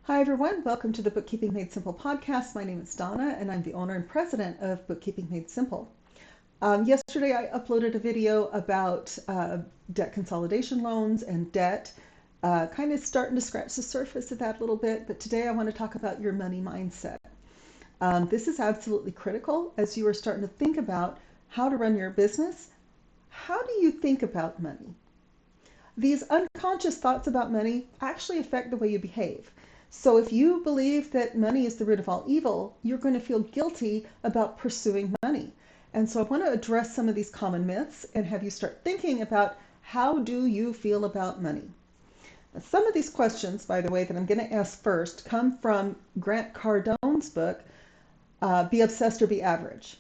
Hi, everyone. Welcome to the Bookkeeping Made Simple podcast. My name is Donna, and I'm the owner and president of Bookkeeping Made Simple. Yesterday, I uploaded a video about debt consolidation loans and debt, kind of starting to scratch the surface of that a little bit. But today, I want to talk about your money mindset. This is absolutely critical as you are starting to think about how to run your business. How do you think about money? These unconscious thoughts about money actually affect the way you behave. So if you believe that money is the root of all evil, you're going to feel guilty about pursuing money. And so I want to address some of these common myths and have you start thinking about how do you feel about money. Now, some of these questions, by the way, that I'm going to ask first come from Grant Cardone's book, Be Obsessed or Be Average.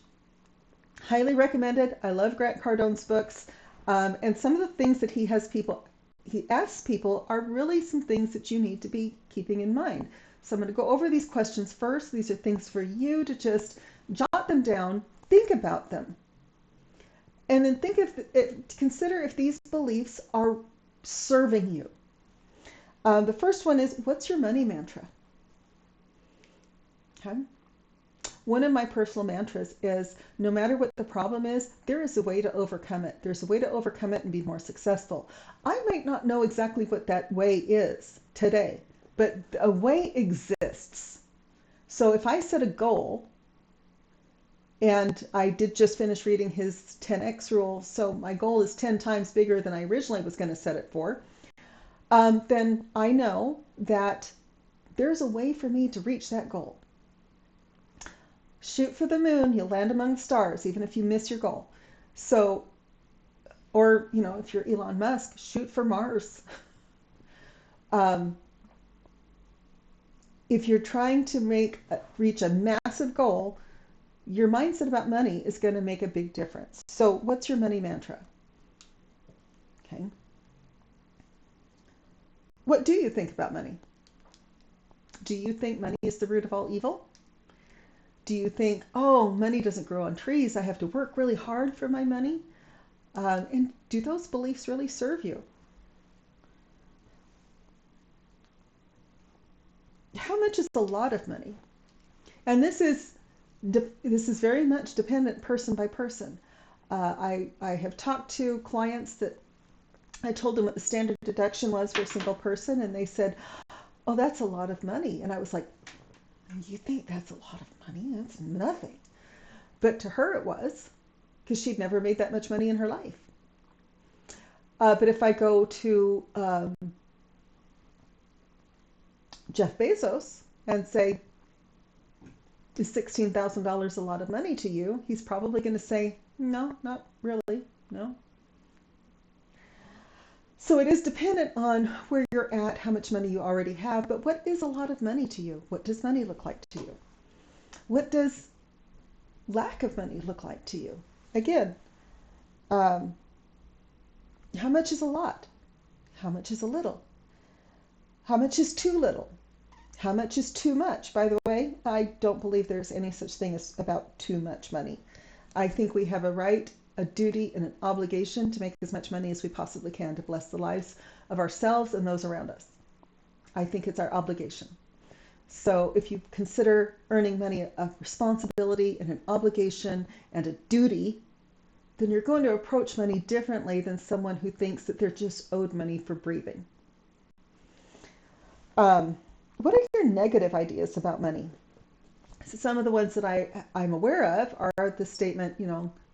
Highly recommended. I love Grant Cardone's books. And some of the things that he asks people are really some things that you need to be keeping in mind. So I'm going to go over these questions first. These are things for you to just jot them down, think about them, and then consider if these beliefs are serving you. The first one is, what's your money mantra? Okay. One of my personal mantras is, no matter what the problem is, there is a way to overcome it. There's a way to overcome it and be more successful. I might not know exactly what that way is today, but a way exists. So if I set a goal, and I did just finish reading his 10x rule, so my goal is 10 times bigger than I originally was going to set it for, then I know that there's a way for me to reach that goal. Shoot for the moon, you'll land among the stars, even if you miss your goal. So, or, if you're Elon Musk, shoot for Mars. If you're trying to reach a massive goal, your mindset about money is going to make a big difference. So what's your money mantra? Okay. What do you think about money? Do you think money is the root of all evil? Do you think, oh, money doesn't grow on trees, I have to work really hard for my money? And do those beliefs really serve you? How much is a lot of money? And this is very much dependent person by person. I have talked to clients that I told them what the standard deduction was for a single person, and they said, oh, that's a lot of money. And I was like, you think that's a lot of money? That's nothing. But to her it was, because she'd never made that much money in her life. But if I go to Jeff Bezos and say, is $16,000 a lot of money to you? He's probably going to say, no, not really, no. So it is dependent on where you're at, how much money you already have, but what is a lot of money to you? What does money look like to you? What does lack of money look like to you? Again, how much is a lot? How much is a little? How much is too little? How much is too much? By the way, I don't believe there's any such thing as about too much money. I think we have a right, a duty, and an obligation to make as much money as we possibly can to bless the lives of ourselves and those around us. I think it's our obligation. So if you consider earning money a responsibility and an obligation and a duty, then you're going to approach money differently than someone who thinks that they're just owed money for breathing. What are your negative ideas about money? So some of the ones that I'm aware of are the statement,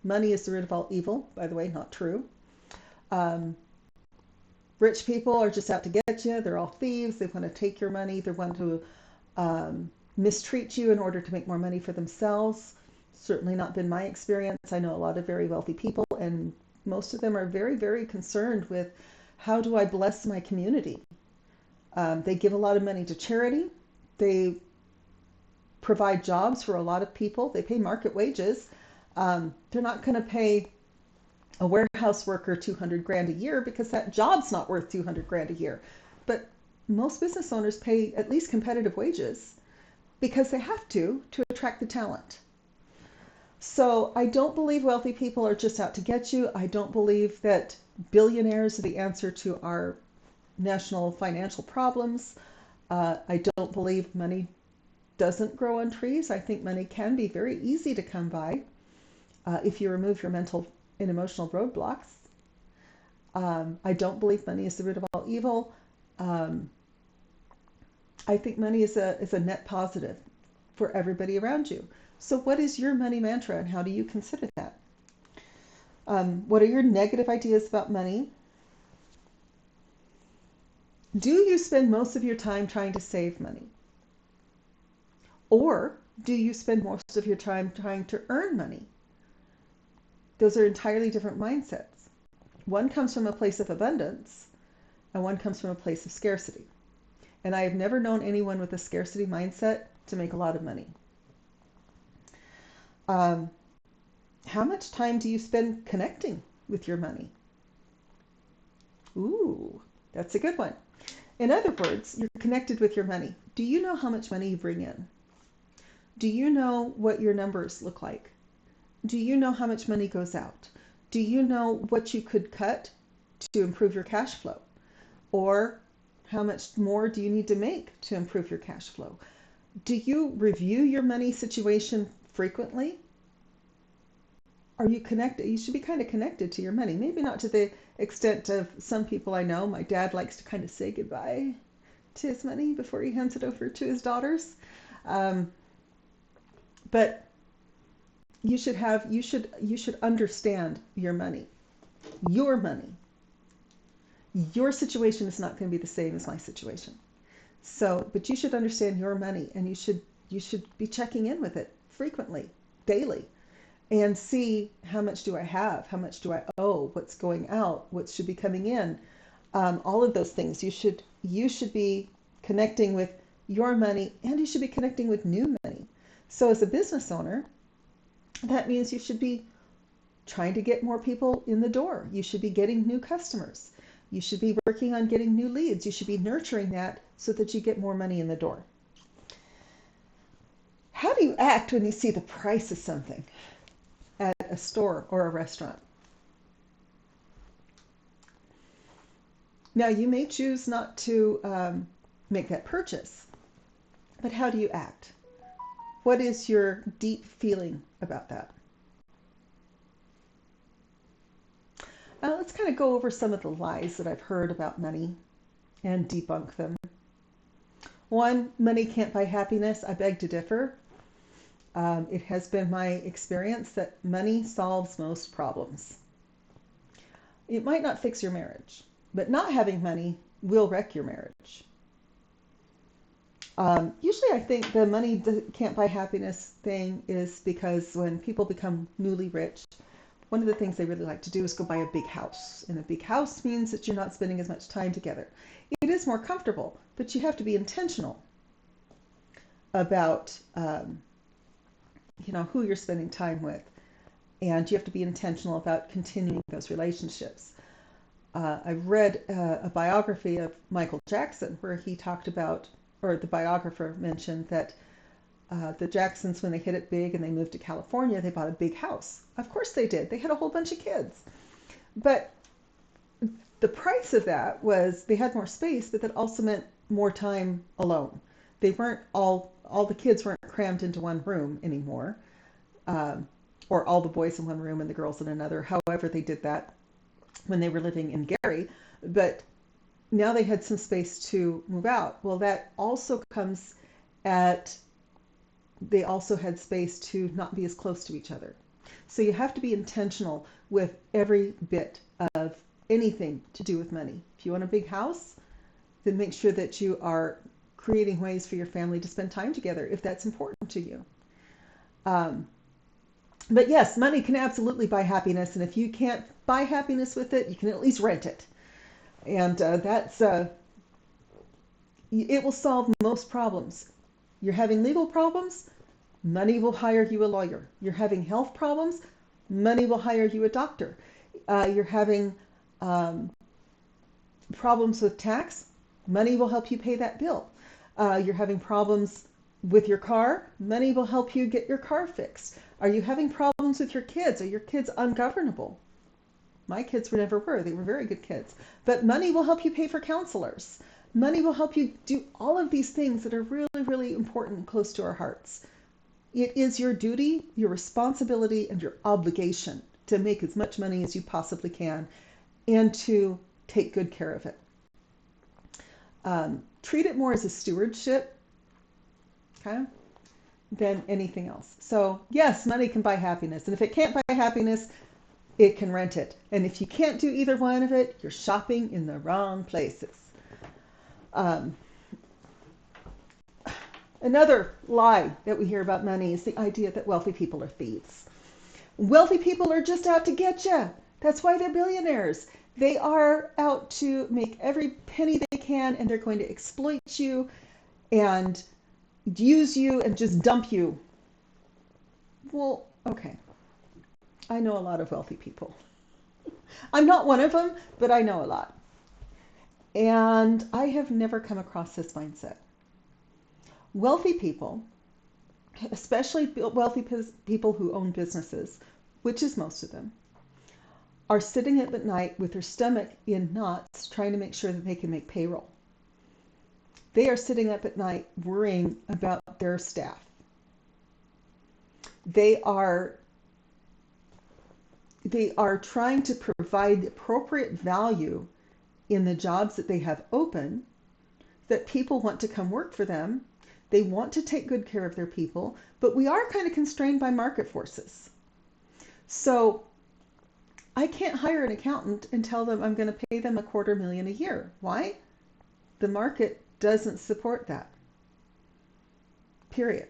money is the root of all evil. By the way, not true. Rich people are just out to get you. They're all thieves. They want to take your money. They want to mistreat you in order to make more money for themselves. Certainly not been my experience. I know a lot of very wealthy people, and most of them are very, very concerned with, how do I bless my community? They give a lot of money to charity. They provide jobs for a lot of people. They pay market wages. They're not going to pay a warehouse worker 200 grand a year because that job's not worth 200 grand a year. But most business owners pay at least competitive wages because they have to attract the talent. So I don't believe wealthy people are just out to get you. I don't believe that billionaires are the answer to our national financial problems. I don't believe money doesn't grow on trees. I think money can be very easy to come by if you remove your mental and emotional roadblocks. I don't believe money is the root of all evil. Um, I think money is a net positive for everybody around you. So what is your money mantra and how do you consider that? What are your negative ideas about money? Do you spend most of your time trying to save money? Or do you spend most of your time trying to earn money? Those are entirely different mindsets. One comes from a place of abundance and one comes from a place of scarcity. And I have never known anyone with a scarcity mindset to make a lot of money. How much time do you spend connecting with your money? Ooh, that's a good one. In other words, you're connected with your money. Do you know how much money you bring in? Do you know what your numbers look like? Do you know how much money goes out? Do you know what you could cut to improve your cash flow? Or how much more do you need to make to improve your cash flow? Do you review your money situation frequently? Are you connected? You should be kind of connected to your money. Maybe not to the extent of some people I know. My dad likes to kind of say goodbye to his money before he hands it over to his daughters. But you should understand your money. Your money. Your situation is not going to be the same as my situation. So, but you should understand your money, and you should be checking in with it frequently, daily, and see how much do I have, how much do I owe, what's going out, what should be coming in, all of those things. You should be connecting with your money, and you should be connecting with new money. So as a business owner, that means you should be trying to get more people in the door. You should be getting new customers. You should be working on getting new leads. You should be nurturing that so that you get more money in the door. How do you act when you see the price of something at a store or a restaurant? Now, you may choose not to make that purchase, but how do you act? What is your deep feeling about that? Let's kind of go over some of the lies that I've heard about money and debunk them. One, money can't buy happiness. I beg to differ. It has been my experience that money solves most problems. It might not fix your marriage, but not having money will wreck your marriage. Usually I think the money can't buy happiness thing is because when people become newly rich, one of the things they really like to do is go buy a big house. And a big house means that you're not spending as much time together. It is more comfortable, but you have to be intentional about who you're spending time with. And you have to be intentional about continuing those relationships. I read a biography of Michael Jackson where he talked about, or the biographer mentioned that the Jacksons, when they hit it big and they moved to California, they bought a big house. Of course they did. They had a whole bunch of kids. But the price of that was they had more space, but that also meant more time alone. They weren't all the kids weren't crammed into one room anymore, or all the boys in one room and the girls in another. However they did that when they were living in Gary. But now they had some space to move out. Well, that also comes at they also had space to not be as close to each other. So you have to be intentional with every bit of anything to do with money. If you want a big house, then make sure that you are creating ways for your family to spend time together if that's important to you. But yes, money can absolutely buy happiness, and if you can't buy happiness with it, you can at least rent it. And it will solve most problems. You're having legal problems, money will hire you a lawyer. You're having health problems, money will hire you a doctor. You're having problems with tax, money will help you pay that bill. You're having problems with your car, money will help you get your car fixed. Are you having problems with your kids? Are your kids ungovernable? My kids never were. They were very good kids. But money will help you pay for counselors. Money will help you do all of these things that are really, really important and close to our hearts. It is your duty, your responsibility, and your obligation to make as much money as you possibly can and to take good care of it. Treat it more as a stewardship, okay, than anything else. So yes, money can buy happiness. And if it can't buy happiness, it can rent it. And if you can't do either one of it, you're shopping in the wrong places. Another lie that we hear about money is the idea that wealthy people are thieves. Wealthy people are just out to get you. That's why they're billionaires. They are out to make every penny they can, and they're going to exploit you and use you and just dump you. Well, okay. I know a lot of wealthy people. I'm not one of them, but I know a lot. And I have never come across this mindset. Wealthy people, especially wealthy people who own businesses, which is most of them, are sitting up at night with their stomach in knots trying to make sure that they can make payroll. They are sitting up at night worrying about their staff. They are trying to provide appropriate value in the jobs that they have open, that people want to come work for them. They want to take good care of their people, but we are kind of constrained by market forces. So I can't hire an accountant and tell them I'm going to pay them $250,000 a year. Why? The market doesn't support that. Period.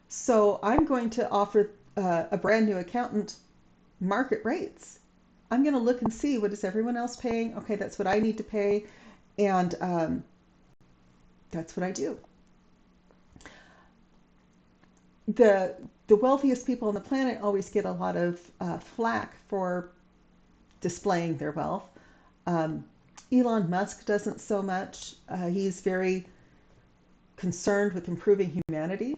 So I'm going to offer a brand new accountant market rates. I'm going to look and see, what is everyone else paying? Okay, that's what I need to pay. And that's what I do. The wealthiest people on the planet always get a lot of flack for displaying their wealth. Elon Musk doesn't so much. He's very concerned with improving humanity.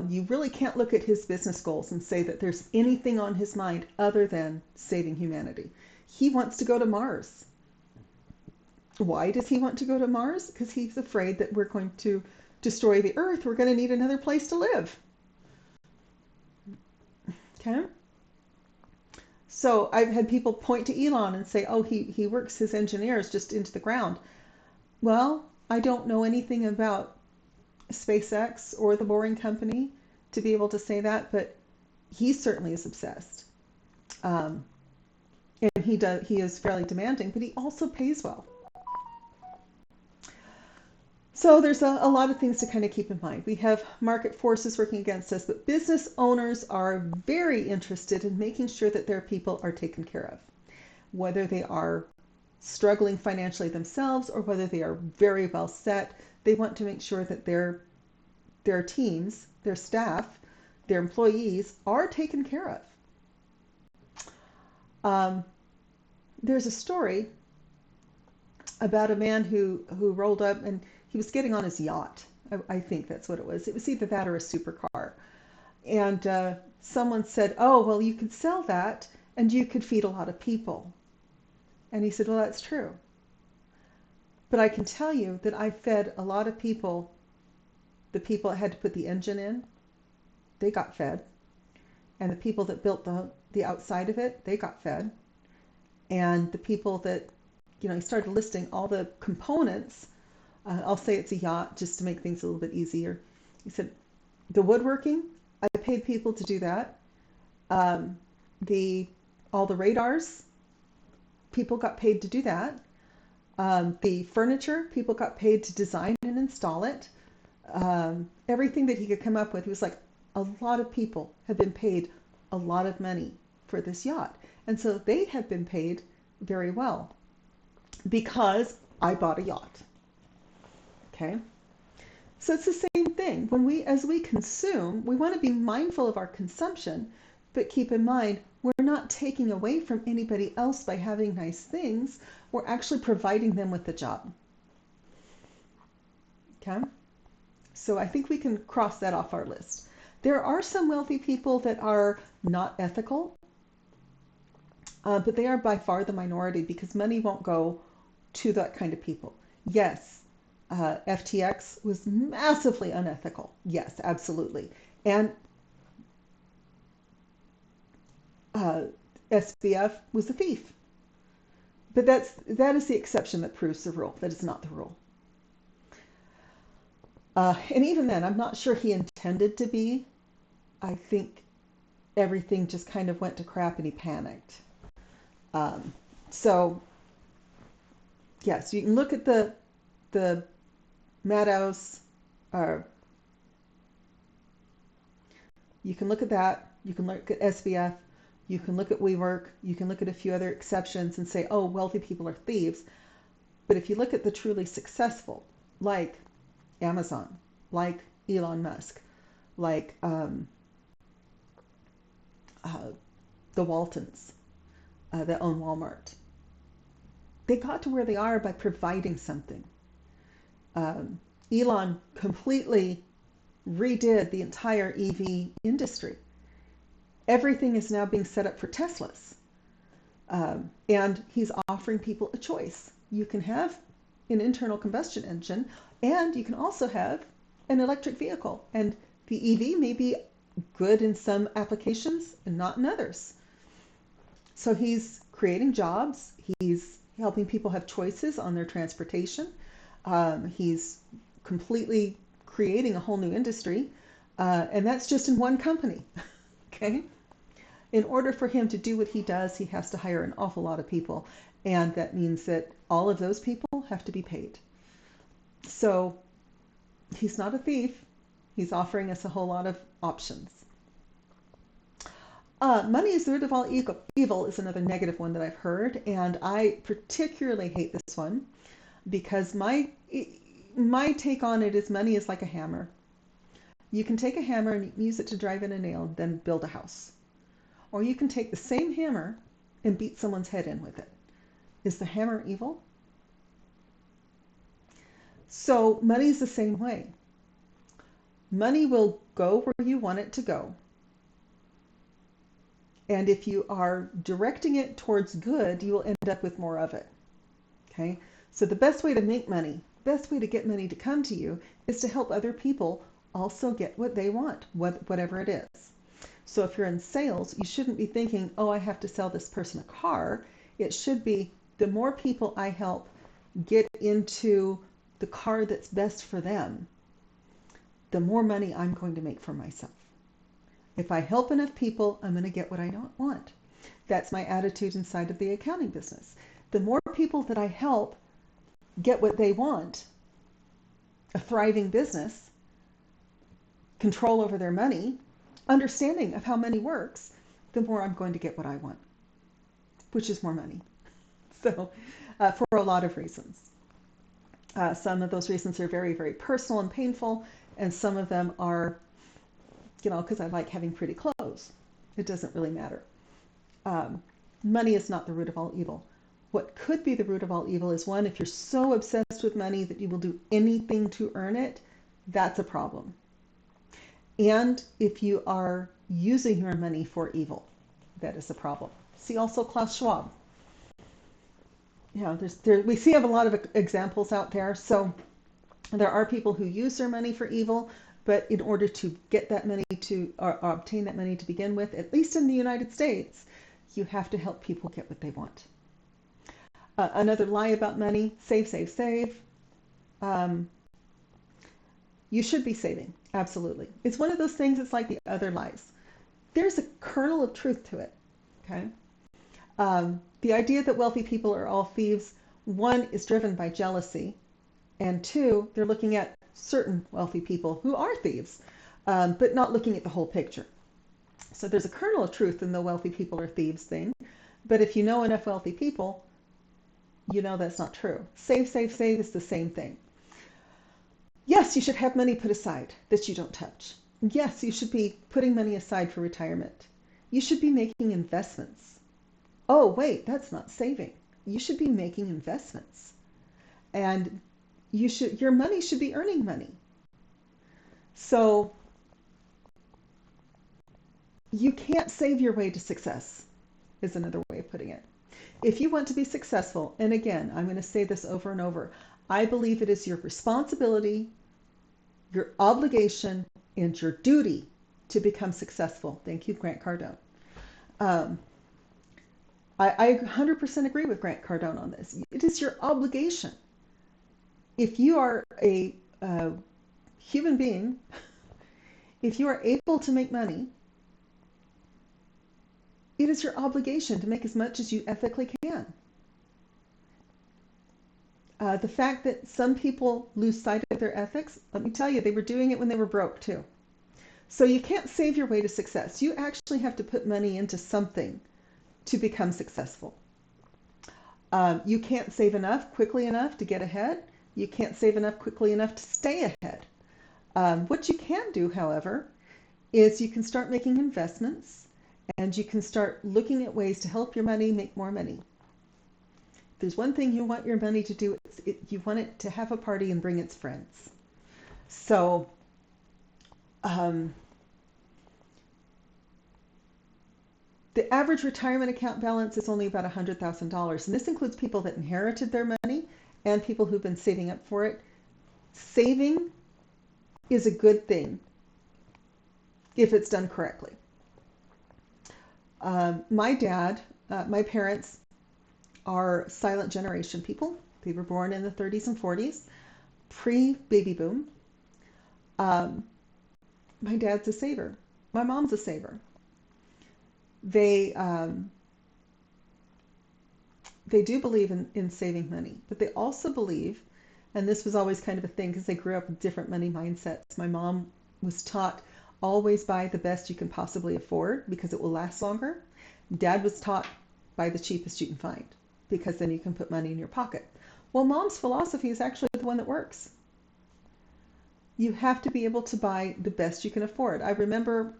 You really can't look at his business goals and say that there's anything on his mind other than saving humanity. He wants to go to Mars. Why does he want to go to Mars? Because he's afraid that we're going to destroy the Earth. We're going to need another place to live. Okay? So I've had people point to Elon and say, oh, he works his engineers just into the ground. Well, I don't know anything about SpaceX or the Boring Company to be able to say that, but he certainly is obsessed. And he is fairly demanding, but he also pays well. So there's a lot of things to kind of keep in mind. We have market forces working against us, but business owners are very interested in making sure that their people are taken care of, whether they are struggling financially themselves or whether they are very well set. They want to make sure that their teams, their staff, their employees are taken care of. There's a story about a man who rolled up, and he was getting on his yacht. I think that's what it was. It was either that or a supercar. And someone said, oh, well, you could sell that and you could feed a lot of people. And he said, well, that's true. But I can tell you that I fed a lot of people. The people that had to put the engine in, they got fed. And the people that built the outside of it, they got fed. And the people that, he started listing all the components. I'll say it's a yacht just to make things a little bit easier. He said, the woodworking, I paid people to do that. All the radars, people got paid to do that. The furniture, people got paid to design and install it. Everything that he could come up with, he was like, a lot of people have been paid a lot of money for this yacht. And so they have been paid very well because I bought a yacht. Okay? So it's the same thing. As we consume, we want to be mindful of our consumption, but keep in mind, we're not taking away from anybody else by having nice things. We're actually providing them with the job. Okay? So I think we can cross that off our list. There are some wealthy people that are not ethical, but they are by far the minority because money won't go to that kind of people. Yes, FTX was massively unethical. Yes, absolutely. And SBF was a thief. But that is the exception that proves the rule. That is not the rule. And even then, I'm not sure he intended to be. I think everything just kind of went to crap and he panicked. So, yes, you can look at the Madhouse, you can look at that. You can look at SBF. You can look at WeWork. You can look at a few other exceptions and say, oh, wealthy people are thieves. But if you look at the truly successful, like Amazon, like Elon Musk, like the Waltons that own Walmart, they got to where they are by providing something. Elon completely redid the entire EV industry. Everything is now being set up for Teslas. And he's offering people a choice. You can have an internal combustion engine, and you can also have an electric vehicle. And the EV may be good in some applications and not in others. So he's creating jobs. He's helping people have choices on their transportation. He's completely creating a whole new industry. And that's just in one company. Okay? In order for him to do what he does, he has to hire an awful lot of people. And that means that all of those people have to be paid. So he's not a thief. He's offering us a whole lot of options. Money is the root of all evil is another negative one that I've heard. And I particularly hate this one because my take on it is money is like a hammer. You can take a hammer and use it to drive in a nail, then build a house. Or you can take the same hammer and beat someone's head in with it. Is the hammer evil? So money is the same way. Money will go where you want it to go. And if you are directing it towards good, you will end up with more of it. Okay? So the best way to make money, best way to get money to come to you is to help other people also get what they want, whatever it is. So if you're in sales, you shouldn't be thinking, oh, I have to sell this person a car. It should be the more people I help get into the car that's best for them, the more money I'm going to make for myself. If I help enough people, I'm going to get what I want. That's my attitude inside of the accounting business. The more people that I help get what they want, a thriving business, control over their money, understanding of how money works, the more I'm going to get what I want, which is more money. So for a lot of reasons. Some of those reasons are very, very personal and painful, and some of them are, because I like having pretty clothes. It doesn't really matter. Money is not the root of all evil. What could be the root of all evil is one, if you're so obsessed with money that you will do anything to earn it, that's a problem. And if you are using your money for evil, that is a problem. See also Klaus Schwab. We see a lot of examples out there. So there are people who use their money for evil, but in order to get that money or obtain that money to begin with, at least in the United States, you have to help people get what they want. Another lie about money, save, save, save. You should be saving, absolutely. It's one of those things, it's like the other lies. There's a kernel of truth to it, okay? The idea that wealthy people are all thieves, one, is driven by jealousy, and two, they're looking at certain wealthy people who are thieves, but not looking at the whole picture. So there's a kernel of truth in the wealthy people are thieves thing, but if you know enough wealthy people, you know that's not true. Save, save, save is the same thing. Yes, you should have money put aside that you don't touch. Yes, you should be putting money aside for retirement. You should be making investments. Oh, wait, that's not saving. You should be making investments. And your money should be earning money. So you can't save your way to success, is another way of putting it. If you want to be successful, and again, I'm going to say this over and over, I believe it is your responsibility, your obligation, and your duty to become successful. Thank you, Grant Cardone. Um, I 100% agree with Grant Cardone on this. It is your obligation. If you are a human being, if you are able to make money, it is your obligation to make as much as you ethically can. The fact that some people lose sight of their ethics, let me tell you, they were doing it when they were broke too. So you can't save your way to success. You actually have to put money into something to become successful. You can't save enough quickly enough to get ahead. You can't save enough quickly enough to stay ahead. What you can do, however, is you can start making investments and you can start looking at ways to help your money make more money. If there's one thing you want your money to do, you want it to have a party and bring its friends. So the average retirement account balance is only about $100,000, and this includes people that inherited their money and people who've been saving up for it. Saving is a good thing if it's done correctly. My parents are silent generation people. They were born in the 30s and 40s, pre-baby boom. My dad's a saver. My mom's a saver. They do believe in saving money, but they also believe, and this was always kind of a thing because they grew up with different money mindsets. My mom was taught always buy the best you can possibly afford because it will last longer. Dad was taught buy the cheapest you can find because then you can put money in your pocket. Well, mom's philosophy is actually the one that works. You have to be able to buy the best you can afford. I remember,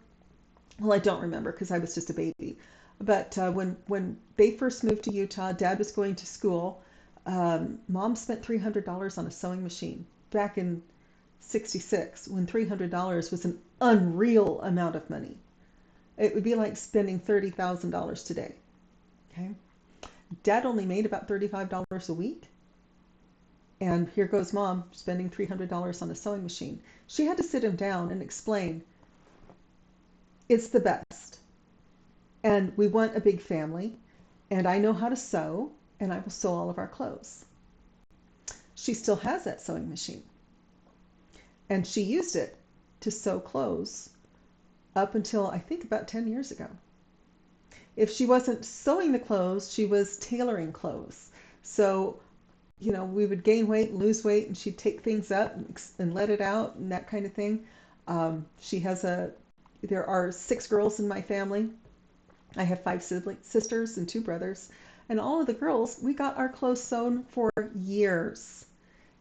well, I don't remember because I was just a baby, but when they first moved to Utah, Dad was going to school. Mom spent $300 on a sewing machine back in '66 when $300 was an unreal amount of money. It would be like spending $30,000 today. Okay. Dad only made about $35 a week. And here goes mom spending $300 on a sewing machine. She had to sit him down and explain, it's the best. And we want a big family. And I know how to sew. And I will sew all of our clothes. She still has that sewing machine. And she used it to sew clothes up until I think about 10 years ago. If she wasn't sewing the clothes, she was tailoring clothes. So, we would gain weight, lose weight, and she'd take things up and let it out and that kind of thing. There are 6 girls in my family. I have 5 sisters and 2 brothers. And all of the girls, we got our clothes sewn for years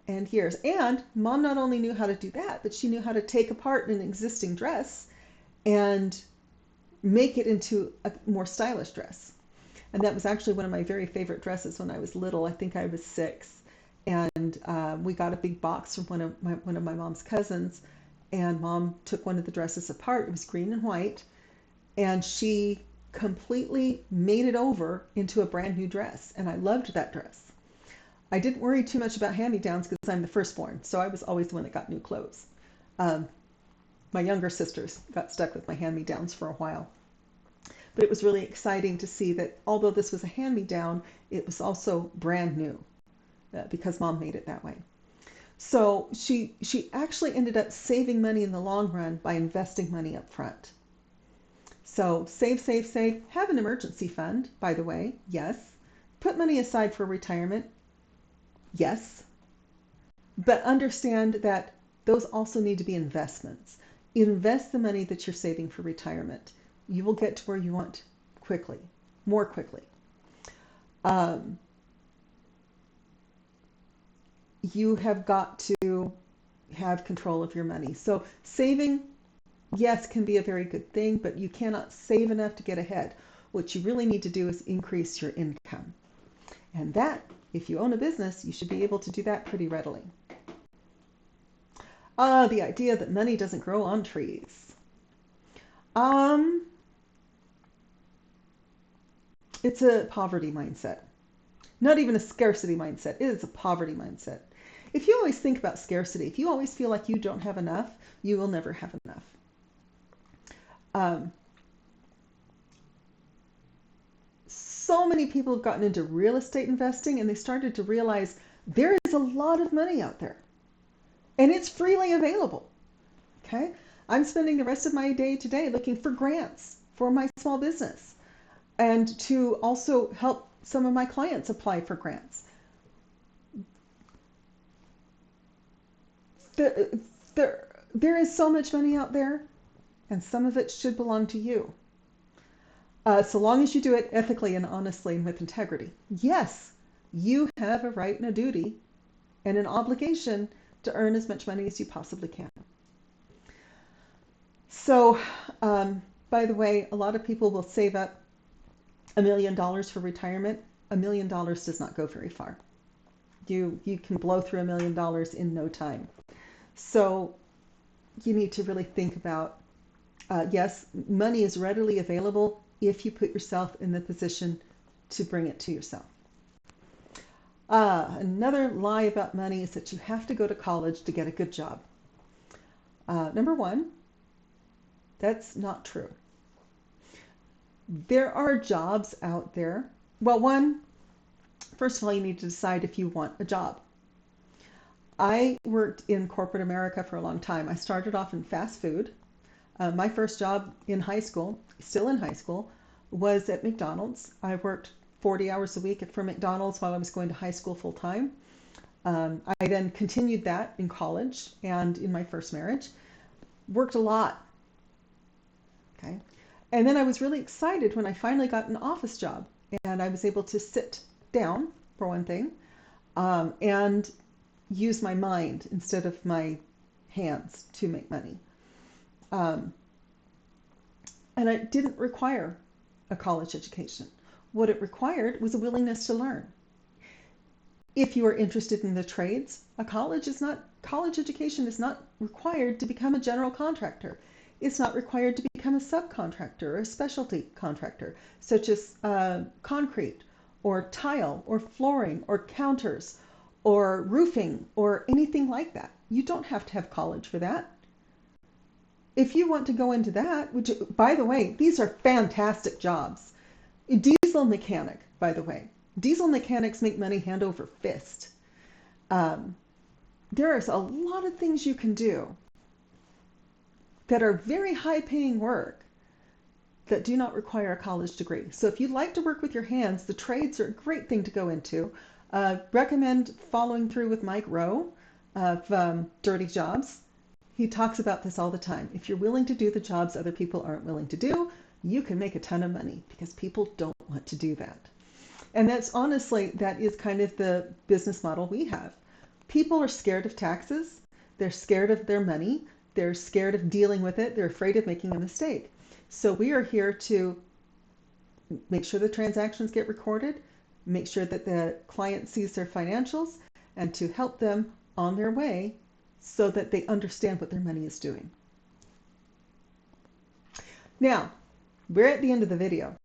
and years. And mom not only knew how to do that, but she knew how to take apart an existing dress and make it into a more stylish dress. And that was actually one of my very favorite dresses when I was little. I think I was 6. And we got a big box from one of my mom's cousins. And mom took one of the dresses apart. It was green and white. And she completely made it over into a brand new dress. And I loved that dress. I didn't worry too much about hand-me-downs because I'm the firstborn. So I was always the one that got new clothes. My younger sisters got stuck with my hand-me-downs for a while. But it was really exciting to see that although this was a hand-me-down, it was also brand new because mom made it that way. So she actually ended up saving money in the long run by investing money up front. So save, save, save. Have an emergency fund, by the way. Yes. Put money aside for retirement. Yes. But understand that those also need to be investments. Invest the money that you're saving for retirement. You will get to where you want quickly, more quickly. You have got to have control of your money. So saving, yes, can be a very good thing, but you cannot save enough to get ahead. What you really need to do is increase your income. And that, if you own a business, you should be able to do that pretty readily. The idea that money doesn't grow on trees. It's a poverty mindset. Not even a scarcity mindset. It is a poverty mindset. If you always think about scarcity, if you always feel like you don't have enough, you will never have enough. So many people have gotten into real estate investing and they started to realize there is a lot of money out there and it's freely available. Okay? I'm spending the rest of my day today looking for grants for my small business and to also help some of my clients apply for grants. There is so much money out there, and some of it should belong to you. So long as you do it ethically and honestly and with integrity. Yes, you have a right and a duty and an obligation to earn as much money as you possibly can. So, by the way, a lot of people will save up $1 million for retirement. $1 million does not go very far. You can blow through $1 million in no time. So you need to really think about, yes, money is readily available if you put yourself in the position to bring it to yourself. Another lie about money is that you have to go to college to get a good job. Number one, that's not true. There are jobs out there. Well, first of all, you need to decide if you want a job. I worked in corporate America for a long time. I started off in fast food. My first job in high school, still in high school, was at McDonald's. I worked 40 hours a week for McDonald's while I was going to high school full time. I then continued that in college and in my first marriage. Worked a lot. Okay. And then I was really excited when I finally got an office job and I was able to sit down, for one thing, and use my mind instead of my hands to make money. And it didn't require a college education. What it required was a willingness to learn. If you are interested in the trades, college education is not required to become a general contractor. It's not required to become a subcontractor or a specialty contractor, such as concrete or tile or flooring or counters or roofing or anything like that. You don't have to have college for that. If you want to go into that, which, by the way, these are fantastic jobs. Diesel mechanic, by the way. Diesel mechanics make money hand over fist. There is a lot of things you can do that are very high-paying work that do not require a college degree. So if you'd like to work with your hands, the trades are a great thing to go into. Recommend following through with Mike Rowe of Dirty Jobs. He talks about this all the time. If you're willing to do the jobs other people aren't willing to do, you can make a ton of money because people don't want to do that. And that's honestly, that is kind of the business model we have. People are scared of taxes. They're scared of their money. They're scared of dealing with it. They're afraid of making a mistake. So we are here to make sure the transactions get recorded, make sure that the client sees their financials, and to help them on their way so that they understand what their money is doing. Now, we're at the end of the video.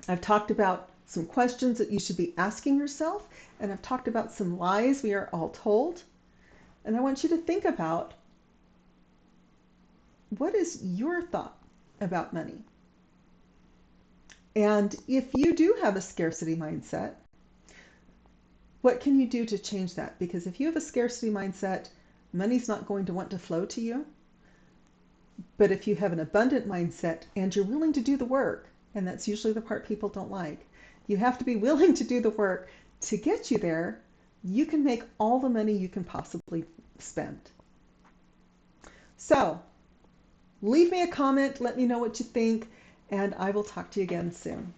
I've talked about some questions that you should be asking yourself, and I've talked about some lies we are all told. And I want you to think about, what is your thought about money? And if you do have a scarcity mindset, what can you do to change that? Because if you have a scarcity mindset, money's not going to want to flow to you. But if you have an abundant mindset and you're willing to do the work, and that's usually the part people don't like, you have to be willing to do the work to get you there, you can make all the money you can possibly spend. So, leave me a comment, let me know what you think, and I will talk to you again soon.